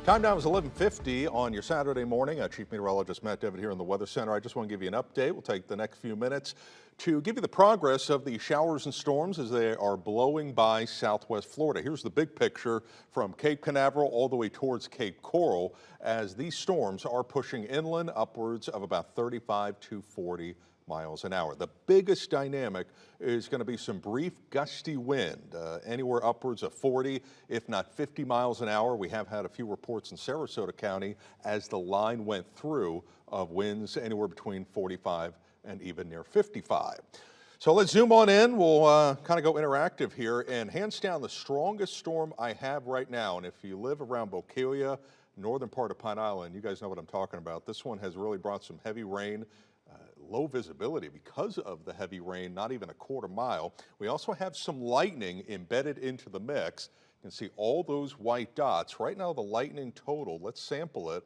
Time now is 11:50 on your Saturday morning. Chief Meteorologist Matt Devitt here in the Weather Center. I just want to give you an update. We'll take the next few minutes to give you the progress of the showers and storms as they are blowing by southwest Florida. Here's the big picture from Cape Canaveral all the way towards Cape Coral as these storms are pushing inland upwards of about 35 to 40 miles an hour. The biggest dynamic is going to be some brief gusty wind, anywhere upwards of 40, if not 50 miles an hour. We have had a few reports in Sarasota County as the line went through of winds anywhere between 45 and even near 55. So let's zoom on in. We'll kind of go interactive here, and hands down the strongest storm I have right now. And if you live around Bokelia, northern part of Pine Island, you guys know what I'm talking about. This one has really brought some heavy rain. Low visibility because of the heavy rain, not even a quarter mile. We also have some lightning embedded into the mix. You can see all those white dots. Right now the lightning total, let's sample it.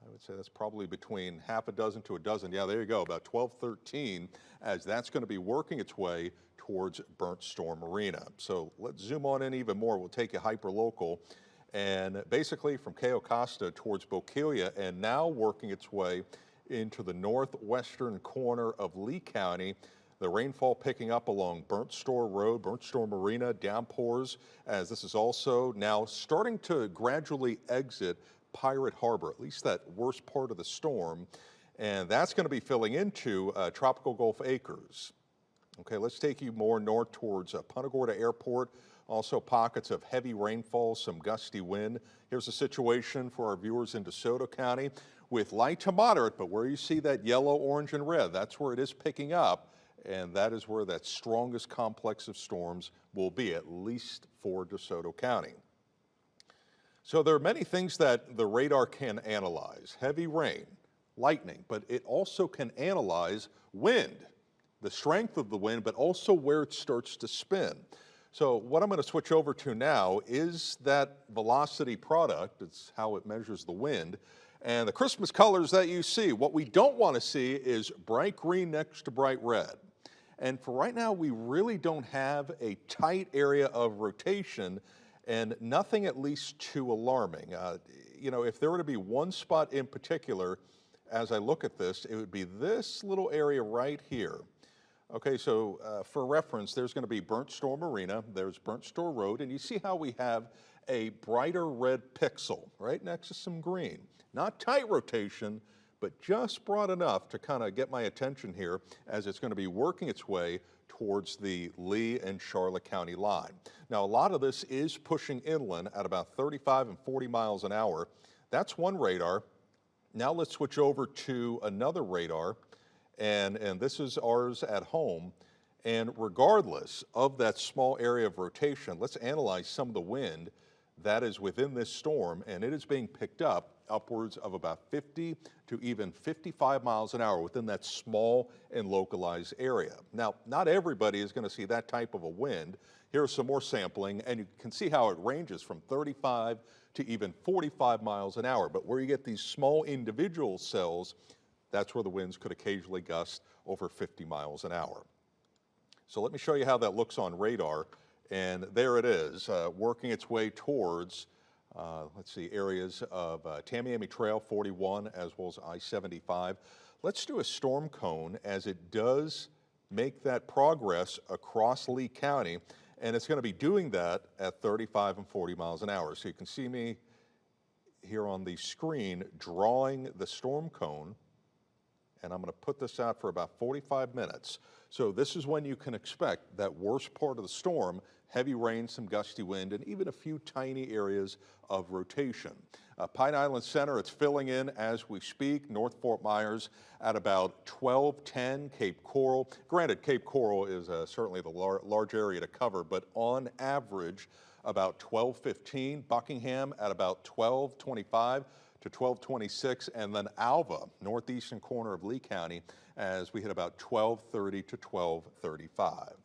I would say that's probably between half a dozen to a dozen. Yeah, there you go, about 12, 13, as that's going to be working its way towards Burnt Store Marina. So let's zoom on in even more. We'll take you hyper local. And basically from Cayo Costa towards Bokelia and now working its way into the northwestern corner of Lee County. The rainfall picking up along Burnt Store Road, Burnt Store Marina, downpours, as this is also now starting to gradually exit Pirate Harbor, at least that worst part of the storm. And that's going to be filling into Tropical Gulf Acres. Okay, let's take you more north towards Punta Gorda Airport. Also pockets of heavy rainfall, some gusty wind. Here's the situation for our viewers in DeSoto County with light to moderate, but where you see that yellow, orange, and red, that's where it is picking up, and that is where that strongest complex of storms will be, at least for DeSoto County. So there are many things that the radar can analyze. Heavy rain, lightning, but it also can analyze wind, the strength of the wind, but also where it starts to spin. So what I'm going to switch over to now is that velocity product. It's how it measures the wind. And the Christmas colors that you see, what we don't want to see is bright green next to bright red. And for right now, we really don't have a tight area of rotation and nothing at least too alarming. You know, if there were to be one spot in particular, as I look at this, it would be this little area right here. Okay, so for reference, there's going to be Burnt Store Marina, there's Burnt Store Road, and you see how we have a brighter red pixel right next to some green. Not tight rotation, but just broad enough to kind of get my attention here as it's going to be working its way towards the Lee and Charlotte County line. Now, a lot of this is pushing inland at about 35 and 40 miles an hour. That's one radar. Now let's switch over to another radar. And this is ours at home. And regardless of that small area of rotation, let's analyze some of the wind that is within this storm, and it is being picked up upwards of about 50 to even 55 miles an hour within that small and localized area. Now, not everybody is going to see that type of a wind. Here's some more sampling, and you can see how it ranges from 35 to even 45 miles an hour. But where you get these small individual cells, that's where the winds could occasionally gust over 50 miles an hour. So let me show you how that looks on radar. And there it is, working its way towards, let's see, areas of Tamiami Trail 41 as well as I-75. Let's do a storm cone as it does make that progress across Lee County. And it's going to be doing that at 35 and 40 miles an hour. So you can see me here on the screen drawing the storm cone. And I'm going to put this out for about 45 minutes. So this is when you can expect that worst part of the storm, heavy rain, some gusty wind, and even a few tiny areas of rotation. Pine Island Center, it's filling in as we speak. North Fort Myers at about 12:10. Cape Coral. Granted, Cape Coral is certainly the large area to cover, but on average, about 12:15. Buckingham at about 12:25 to 12:26, and then Alva, northeastern corner of Lee County, as we hit about 12:30 to 12:35.